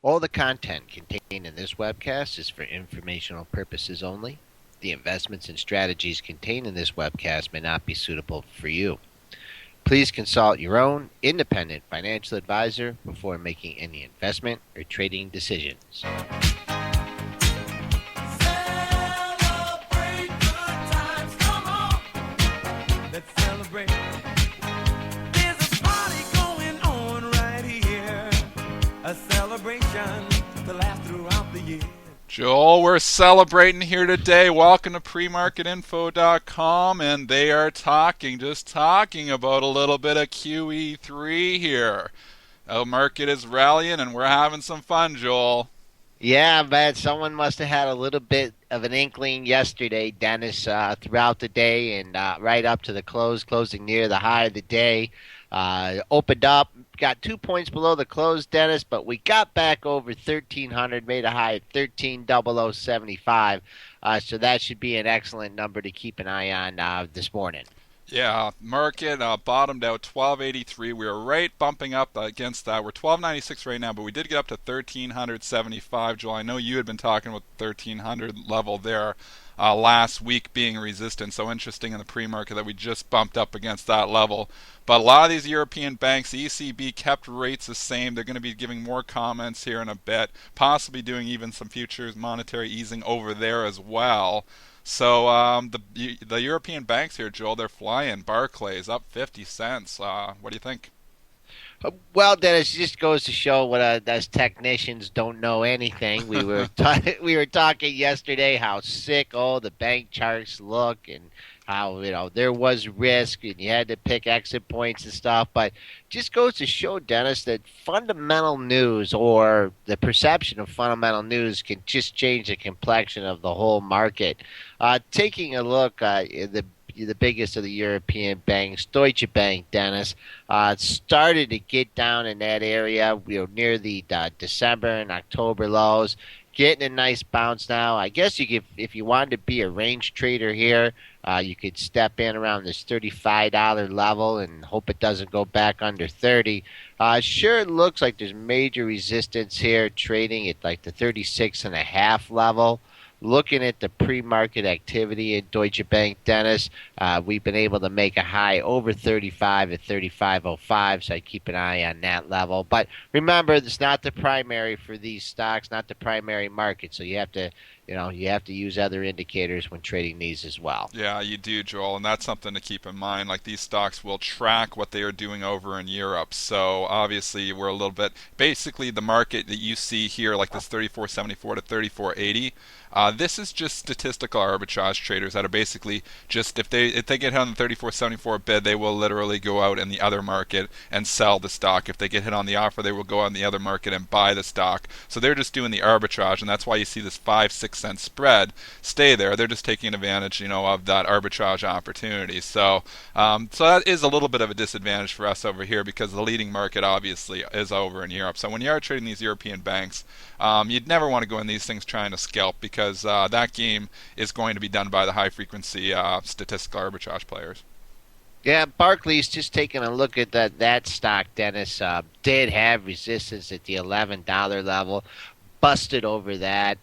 All the content contained in this webcast is for informational purposes only. The investments and strategies contained in this webcast may not be suitable for you. Please consult your own independent financial advisor before making any investment or trading decisions. Celebrate good times, come on. Let's celebrate. There's a party going on right here. A celebration to last throughout the year. Joel, we're celebrating here today. Welcome to premarketinfo.com, and they are just talking about a little bit of QE3 here. The market is rallying, and we're having some fun, Joel. Yeah, man, someone must have had a little bit of an inkling yesterday, Dennis, throughout the day and right up to the closing near the high of the day. Opened up, got 2 points below the close, Dennis, but we got back over 1,300, made a high of 13,0075. So that should be an excellent number to keep an eye on this morning. Yeah, market bottomed out 1283. We were right bumping up against that. We're 1296 right now, but we did get up to 1375. Joel, I know you had been talking about 1300 level there last week being resistance. So interesting in the pre-market that we just bumped up against that level. But a lot of these European banks, the ECB kept rates the same. They're going to be giving more comments here in a bit, possibly doing even some futures monetary easing over there as well. So the European banks here, Joel, they're flying. Barclays up 50 cents. What do you think? Well, Dennis, it just goes to show what us technicians don't know anything. We were talking yesterday how sick all the bank charts look and how there was risk and you had to pick exit points and stuff. But just goes to show, Dennis, that fundamental news or the perception of fundamental news can just change the complexion of the whole market. Taking a look at the biggest of the European banks, Deutsche Bank, Dennis, started to get down in that area, near the December and October lows, getting a nice bounce now. I guess you could, if you wanted to be a range trader here, you could step in around this $35 level and hope it doesn't go back under 30. Sure, it looks like there's major resistance here, trading at like the 36.5 level. Looking at the pre-market activity at Deutsche Bank, Dennis, we've been able to make a high over 35 at 35.05, so I keep an eye on that level. But remember, it's not the primary for these stocks, not the primary market, so you have to use other indicators when trading these as well. Yeah, you do, Joel, and that's something to keep in mind. Like these stocks will track what they are doing over in Europe. So obviously, we're a little bit basically the market that you see here, like this 34.74 to 34.80. This is just statistical arbitrage traders that are basically just if they get hit on the 34.74 bid, they will literally go out in the other market and sell the stock. If they get hit on the offer, they will go on the other market and buy the stock. So they're just doing the arbitrage, and that's why you see this 5-6 cent spread stay there. They're just taking advantage, of that arbitrage opportunity. So that is a little bit of a disadvantage for us over here because the leading market obviously is over in Europe. So when you are trading these European banks, you'd never want to go in these things trying to scalp because that game is going to be done by the high-frequency statistical arbitrage players. Yeah, Barclays, just taking a look at that stock, Dennis, did have resistance at the $11 level, busted over that.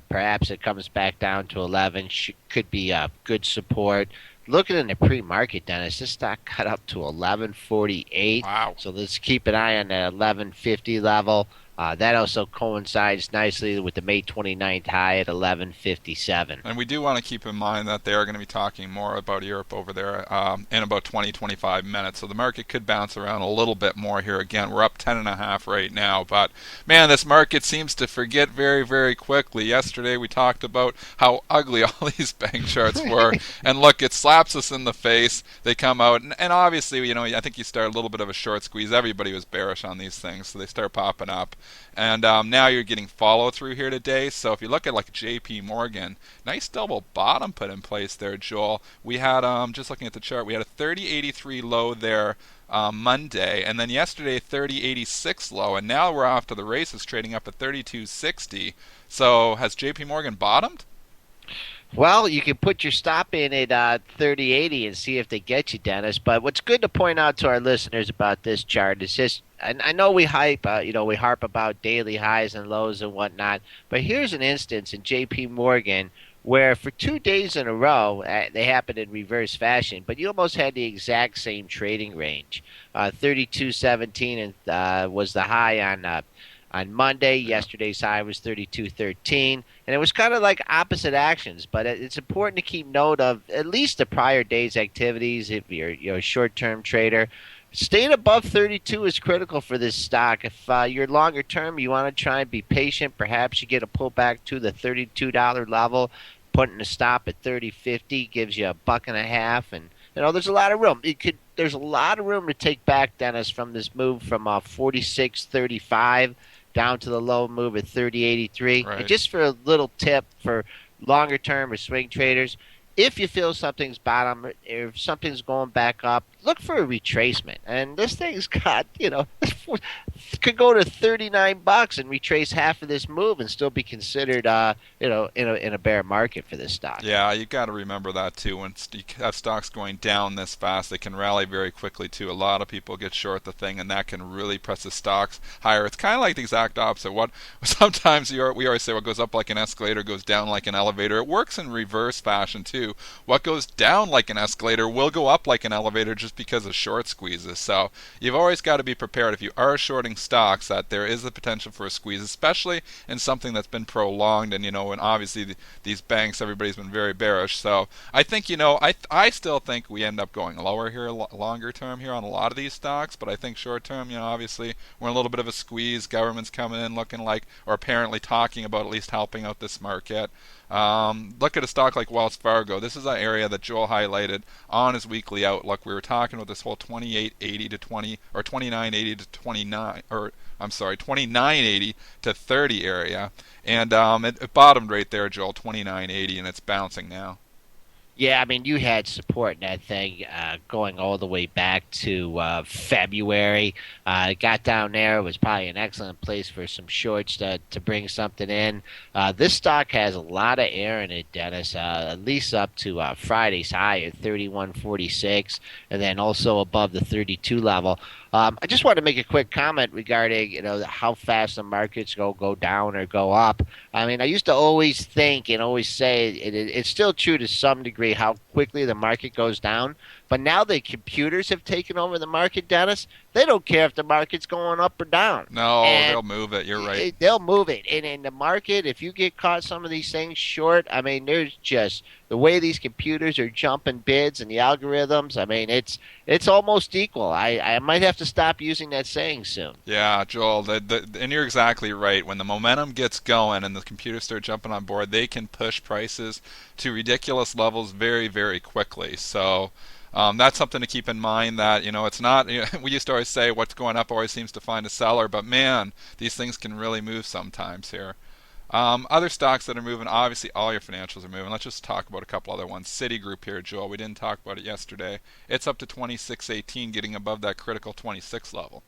Perhaps it comes back down to 11. Could be a good support. Looking in the pre-market, Dennis, this stock cut up to 11.48. Wow. So let's keep an eye on that 11.50 level. That also coincides nicely with the May 29th high at 11.57. And we do want to keep in mind that they are going to be talking more about Europe over there in about 20-25 minutes. So the market could bounce around a little bit more here. Again, we're up 10.5 right now. But, man, this market seems to forget very, very quickly. Yesterday we talked about how ugly all these bank charts were. And, look, it slaps us in the face. They come out. And obviously, I think you start a little bit of a short squeeze. Everybody was bearish on these things, so they start popping up. And now you're getting follow through here today. So if you look at like JP Morgan, nice double bottom put in place there, Joel. We had, just looking at the chart, we had a 30.83 low there Monday, and then yesterday 30.86 low, and now we're off to the races trading up at 32.60. So has JP Morgan bottomed? Well, you can put your stop in at 3080 and see if they get you, Dennis. But what's good to point out to our listeners about this chart is just, and I know we we harp about daily highs and lows and whatnot. But here's an instance in J.P. Morgan where for 2 days in a row they happened in reverse fashion, but you almost had the exact same trading range. 32.17 and was the high on Monday. Yeah. Yesterday's high was 32.13, and it was kind of like opposite actions. But it's important to keep note of at least the prior day's activities. If you're a short-term trader, staying above 32 is critical for this stock. If you're longer term, you want to try and be patient. Perhaps you get a pullback to the $32 level. Putting a stop at 30.50 gives you a buck and a half, and there's a lot of room. There's a lot of room to take back, Dennis, from this move from 46.35 down to the low move at 30.83. And Right. just for a little tip for longer term or swing traders, if you feel something's bottom or if something's going back up, look for a retracement. And this thing's got, could go to 39 bucks and retrace half of this move and still be considered, in a bear market for this stock. Yeah, you got to remember that too. When you have stocks going down this fast, they can rally very quickly too. A lot of people get short the thing, and that can really press the stocks higher. It's kind of like the exact opposite. What sometimes we always say, what goes up like an escalator goes down like an elevator. It works in reverse fashion too. What goes down like an escalator will go up like an elevator just because of short squeezes. So you've always got to be prepared if you are shorting stocks that there is the potential for a squeeze, especially in something that's been prolonged. And obviously these banks, everybody's been very bearish. So I think I still think we end up going lower here, longer term here on a lot of these stocks. But I think short term, obviously we're in a little bit of a squeeze. Government's coming in looking like, or apparently talking about at least helping out this market. Look at a stock like Wells Fargo. This is an area that Joel highlighted on his weekly outlook. We were talking about this whole 28.80 to 20 or 29.80 to 29, or I'm sorry, 29.80 to 30 area, and it bottomed right there, Joel, 29.80, and it's bouncing now. Yeah, I mean, you had support in that thing going all the way back to February. It got down there. It was probably an excellent place for some shorts to bring something in. This stock has a lot of air in it, Dennis, at least up to Friday's high at 31.46, and then also above the 32 level. I just want to make a quick comment regarding how fast the markets go down or go up. I mean, I used to always think and always say it's still true to some degree how quickly the market goes down. But now the computers have taken over the market, Dennis. They don't care if the market's going up or down. No, And they'll move it. You're right. they'll move it. And in the market, if you get caught some of these things short, I mean, there's just the way these computers are jumping bids and the algorithms. I mean, it's almost equal. I might have to stop using that saying soon. Yeah, Joel, and you're exactly right. When the momentum gets going and the computers start jumping on board, they can push prices to ridiculous levels very, very quickly. So that's something to keep in mind. That it's not. We used to always say what's going up always seems to find a seller, but man, these things can really move sometimes here. Other stocks that are moving, obviously all your financials are moving. Let's just talk about a couple other ones. Citigroup here, Joel. We didn't talk about it yesterday. It's up to 26.18, getting above that critical 26 level.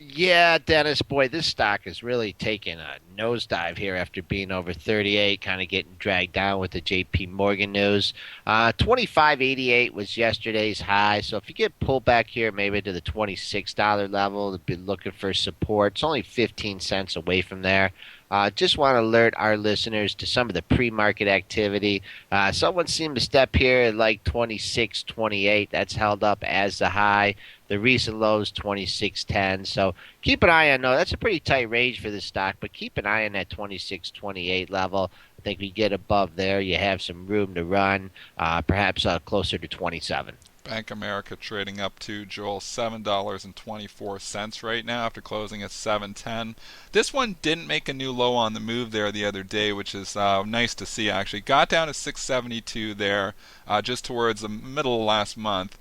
Yeah, Dennis, boy, this stock is really taking a nosedive here after being over 38, kind of getting dragged down with the J.P. Morgan news. 25.88 was yesterday's high, so if you get pulled back here maybe to the $26 level, to be looking for support. It's only 15 cents away from there. Just want to alert our listeners to some of the pre-market activity. Someone seemed to step here at like 26.28. That's held up as the high. The recent low is 26.10. So keep an eye on those. That's a pretty tight range for this stock, but keep an eye on that 26.28 level. I think we get above there, you have some room to run, perhaps closer to 27. Bank America trading up to Joel $7.24 right now after closing at 7.10. This one didn't make a new low on the move there the other day, which is nice to see actually. Got down to 672 there just towards the middle of last month.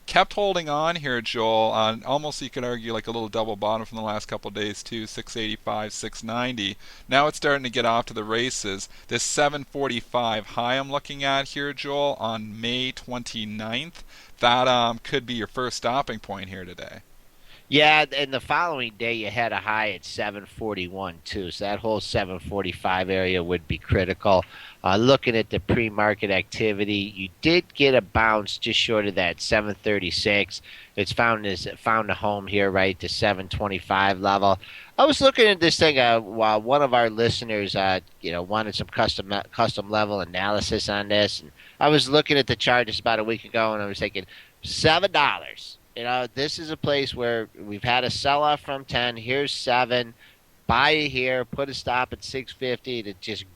Kept holding on here, Joel. Almost you could argue like a little double bottom from the last couple of days too. 685, 690. Now it's starting to get off to the races. This 745 high I'm looking at here, Joel, on May 29th. That could be your first stopping point here today. Yeah, and the following day you had a high at 741 too. So that whole 745 area would be critical. Looking at the pre-market activity, you did get a bounce just short of that 736. It's found a home here right at the 725 level. I was looking at this thing while one of our listeners, wanted some custom level analysis on this, and I was looking at the chart just about a week ago, and I was thinking $7. This is a place where we've had a sell off from 10. Here's 7. Buy it here. Put a stop at 650 to just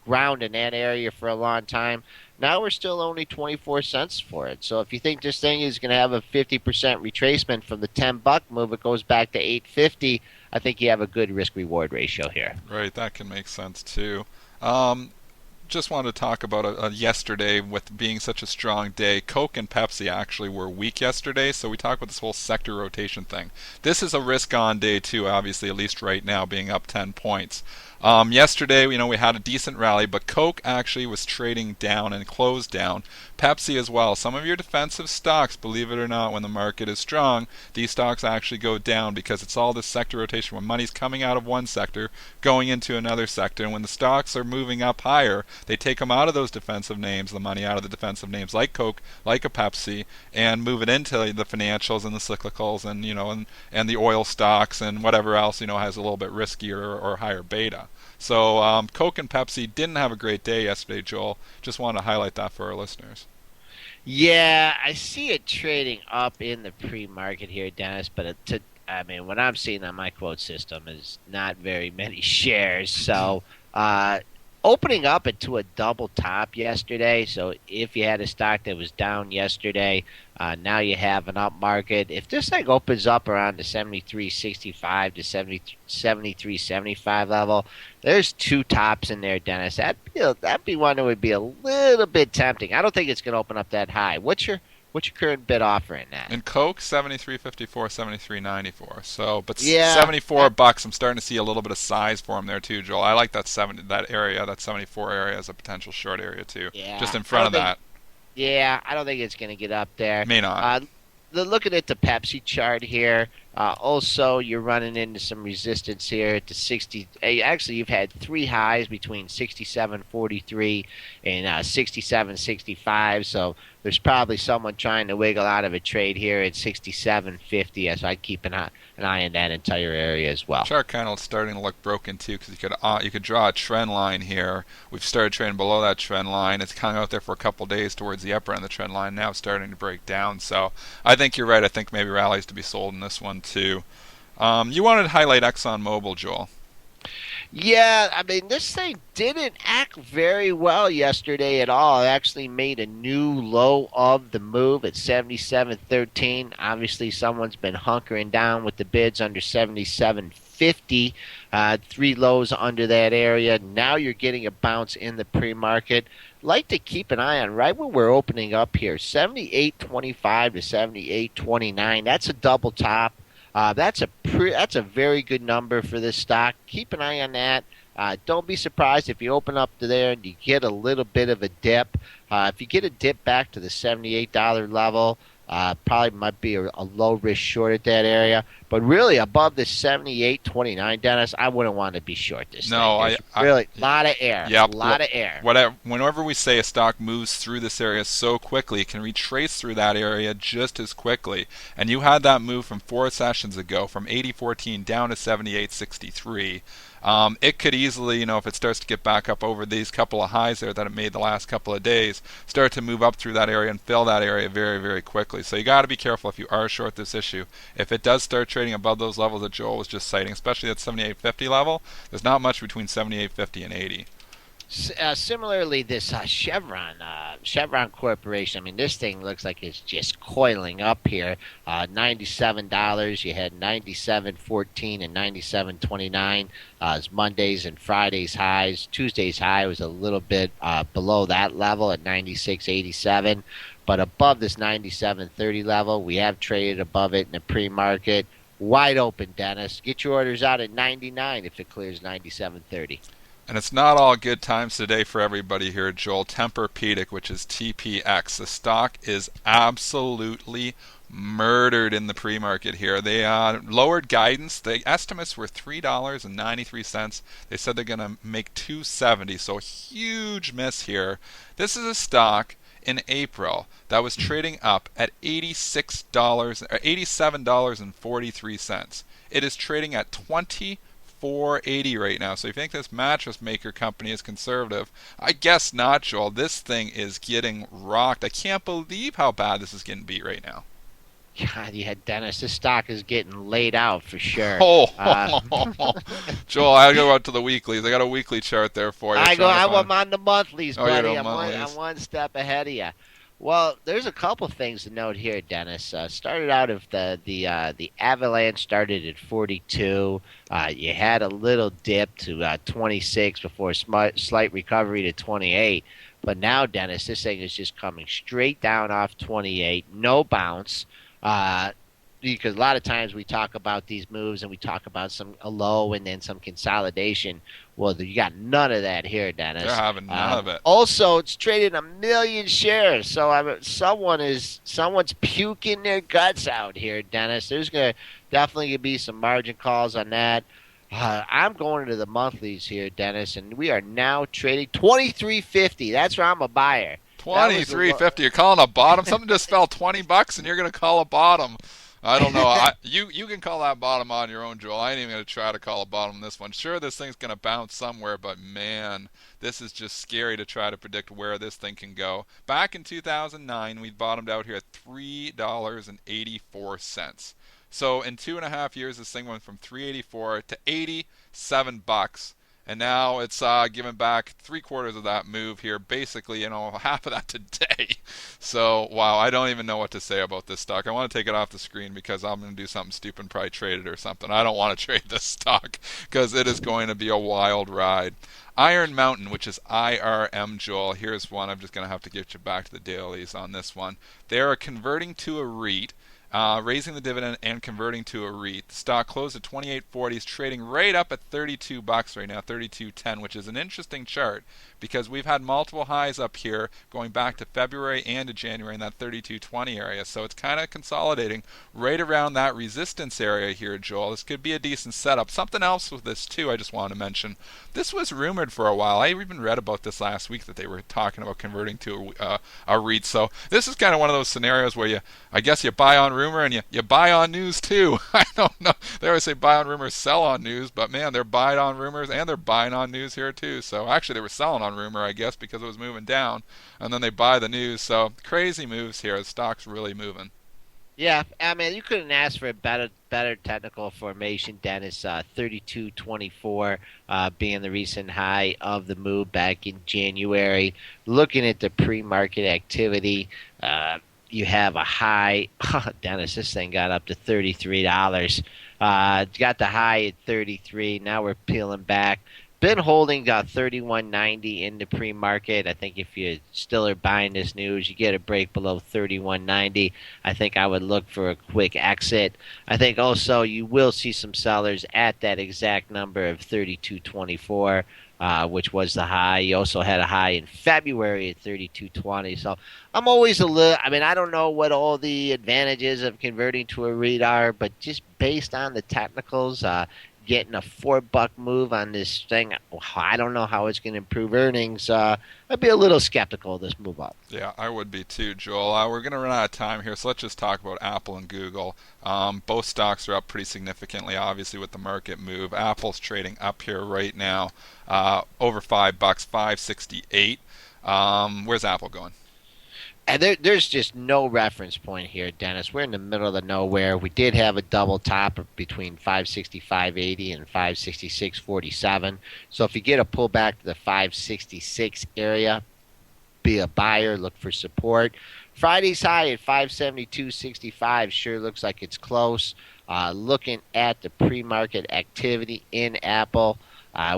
ground in that area for a long time. Now we're still only 24 cents for it. So if you think this thing is going to have a 50% retracement from the $10 move, it goes back to 850. I think you have a good risk reward ratio here. Right, that can make sense too. Um, just wanted to talk about yesterday with being such a strong day. Coke and Pepsi actually were weak yesterday, so we talked about this whole sector rotation thing. This is a risk on day too, obviously, at least right now, being up 10 points. Yesterday, we had a decent rally, but Coke actually was trading down and closed down. Pepsi as well. Some of your defensive stocks, believe it or not, when the market is strong, these stocks actually go down because it's all this sector rotation. When money's coming out of one sector, going into another sector, and when the stocks are moving up higher, they take them out of those defensive names, the money out of the defensive names like Coke, like a Pepsi, and move it into the financials and the cyclicals and the oil stocks and whatever else has a little bit riskier or higher beta. So Coke and Pepsi didn't have a great day yesterday, Joel. Just wanted to highlight that for our listeners. Yeah, I see it trading up in the pre-market here, Dennis. But I mean, what I'm seeing on my quote system is not very many shares. So, opening up into a double top yesterday. So, if you had a stock that was down yesterday, now you have an up market. If this thing opens up around the 73.65 to 73.75 level, there's two tops in there, Dennis. That'd be one that would be a little bit tempting. I don't think it's going to open up that high. What's your current bid offer in that? And Coke 73.54, 73.94. So, but Yeah, 74 bucks. I'm starting to see a little bit of size for them there too, Joel. I like that area, that 74 area as a potential short area too. Just yeah. in I front don't of think that. Yeah, I don't think it's going to get up there. May not. Looking at the Pepsi chart here, also you're running into some resistance here at the 60. Actually, you've had three highs between 67.43 and 67.65. So there's probably someone trying to wiggle out of a trade here at 67.50. So I'd keep an eye on that entire area as well. Chart kind of starting to look broken too, because you could draw a trend line here. We've started trading below that trend line. It's hung out there for a couple days towards the upper end of the trend line. Now it's starting to break down. So I think you're right. I think maybe rallies to be sold in this one too. You wanted to highlight ExxonMobil, Joel. Yeah, I mean, this thing didn't act very well yesterday at all. It actually made a new low of the move at 77.13. Obviously, someone's been hunkering down with the bids under 77.50. Three lows under that area. Now you're getting a bounce in the pre-market. Like to keep an eye on right where we're opening up here, 78.25 to 78.29. That's a double top. That's a very good number for this stock. Keep an eye on that. Don't be surprised if you open up to there and you get a little bit of a dip. If you get a dip back to the $78 level, probably might be a low risk short at that area. But really, above the 78.29, Dennis, I wouldn't want to be short this No, thing. Really a lot of air. Yep. A lot of air. Whenever we say a stock moves through this area so quickly, it can retrace through that area just as quickly. And you had that move from 4 sessions ago, from 80.14 down to 78.63. It could easily, if it starts to get back up over these couple of highs there that it made the last couple of days, start to move up through that area and fill that area very, very quickly. So you got to be careful if you are short this issue. If it does start trading above those levels that Joel was just citing, especially that 78.50 level, there's not much between 78.50 and 80. Similarly, this Chevron Corporation. I mean, this thing looks like it's just coiling up here. $97. You had 97.14 and 97.29 as Mondays and Fridays highs. Tuesday's high was a little bit below that level at 96.87, but above this 97.30 level, we have traded above it in the pre-market. Wide open, Dennis. Get your orders out at 99 if it clears 97.30. And it's not all good times today for everybody here, Joel. Tempur-Pedic, which is TPX, the stock is absolutely murdered in the pre-market here. They lowered guidance. The estimates were $3.93. They said they're going to make 270, so a huge miss here. This is a stock in April that was trading up at $86 or $87.43. It is trading at 480 right now. So if you think this mattress maker company is conservative, I guess not, Joel. This thing is getting rocked. I can't believe how bad this is getting beat right now. God, yeah, Dennis, this stock is getting laid out for sure. Oh, Joel, I go out to the weeklies. I got a weekly chart there for you. I'm on the monthlies, Oh, you're buddy. on monthlies. I'm one step ahead of you. Well, there's a couple things to note here, Dennis. Started out of the Avalanche started at 42. You had a little dip to 26 before a slight recovery to 28. But now, Dennis, this thing is just coming straight down off 28, no bounce. Because a lot of times we talk about these moves and we talk about a low and then some consolidation. Well, you got none of that here, Dennis. They're having none of it. Also, it's traded 1 million shares, so someone's puking their guts out here, Dennis. There's definitely gonna be some margin calls on that. I'm going to the monthlies here, Dennis, and we are now trading 23.50. That's where I'm a buyer. 23.50. You're calling a bottom? Something just fell $20 and you're going to call a bottom. I don't know. You can call that bottom on your own, Joel. I ain't even going to try to call a bottom on this one. Sure, this thing's going to bounce somewhere, but man, this is just scary to try to predict where this thing can go. Back in 2009, we bottomed out here at $3.84. So in 2.5 years, this thing went from $3.84 to $87. And now it's giving back 3/4 of that move here, basically, half of that today. So, wow, I don't even know what to say about this stock. I want to take it off the screen because I'm going to do something stupid and probably trade it or something. I don't want to trade this stock because it is going to be a wild ride. Iron Mountain, which is IRM, Joel. Here's one. I'm just going to have to get you back to the dailies on this one. They are converting to a REIT. Raising the dividend and converting to a REIT. The stock closed at 28.40, is trading right up at $32 right now, 32.10, which is an interesting chart because we've had multiple highs up here going back to February and to January in that 32.20 area. So it's kind of consolidating right around that resistance area here, Joel. This could be a decent setup. Something else with this too I just want to mention. This was rumored for a while. I even read about this last week that they were talking about converting to a REIT. So this is kind of one of those scenarios where I guess you buy on rumor and you buy on news too. I don't know. They always say buy on rumors, sell on news, but man, they're buying on rumors and they're buying on news here too. So actually they were selling on rumor, I guess, because it was moving down, and then they buy the news. So crazy moves here. The stock's really moving. Yeah, I mean, you couldn't ask for a better technical formation, Dennis. 32.24 being the recent high of the move back in January. Looking at the pre-market activity, you have a high. Dennis, this thing got up to $33. Got the high at 33. Now we're peeling back. Been holding 31.90 in the pre-market. I think if you still are buying this news, you get a break below 31.90. I think I would look for a quick exit. I think also you will see some sellers at that exact number of 32.24. Which was the high. You also had a high in February at 32.20. So I'm always I don't know what all the advantages of converting to a REIT are, but just based on the technicals, getting a $4 move on this thing, I don't know how it's going to improve earnings. I'd be a little skeptical of this move up. Yeah, I would be too, Joel. We're going to run out of time here, so let's just talk about Apple and Google. Both stocks are up pretty significantly, obviously, with the market move. Apple's trading up here right now, over $5, 5.68. Where's Apple going? And there's just no reference point here, Dennis. We're in the middle of the nowhere. We did have a double top between 565.80 and 566.47. So if you get a pullback to the 566 area, be a buyer, look for support. Friday's high at 572.65 sure looks like it's close. Looking at the pre-market activity in Apple,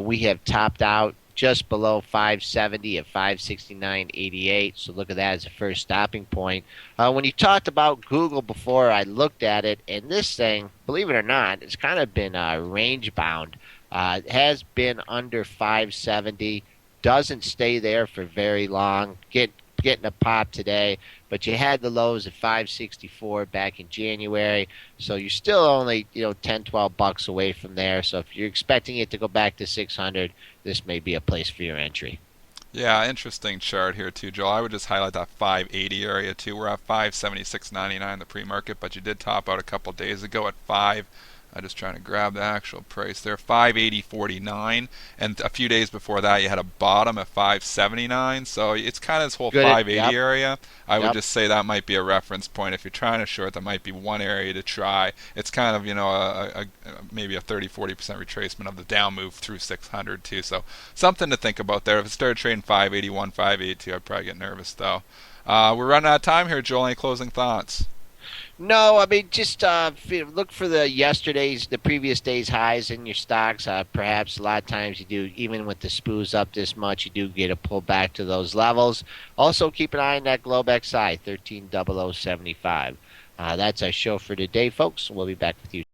we have topped out just below 570 at 569.88. So look at that as a first stopping point. When you talked about Google before, I looked at it, and this thing, believe it or not, it's kind of been range bound. Has been under 570. Doesn't stay there for very long. Getting a pop today, but you had the lows at 564 back in January, so you're still only 10 $12 away from there. So if you're expecting it to go back to 600, this may be a place for your entry. Yeah, interesting chart here too, Joel. I would just highlight that 580 area too. We're at 576.99 the pre-market, but you did top out a couple days ago at 5. I'm just trying to grab the actual price there, 580.49, and a few days before that you had a bottom at 579. So it's kind of this whole Good. 580 Yep. area. I would Yep. just say that might be a reference point if you're trying to short. That might be one area to try. It's kind of maybe a 30-40% retracement of the down move through 600 too. So something to think about there. If it started trading 581, 582, I'd probably get nervous though. We're running out of time here, Joel. Any closing thoughts? No, I mean just look for the previous day's highs in your stocks. Perhaps a lot of times you do, even with the spoos up this much, you do get a pull back to those levels. Also, keep an eye on that Globex XI 130075. That's our show for today, folks. We'll be back with you.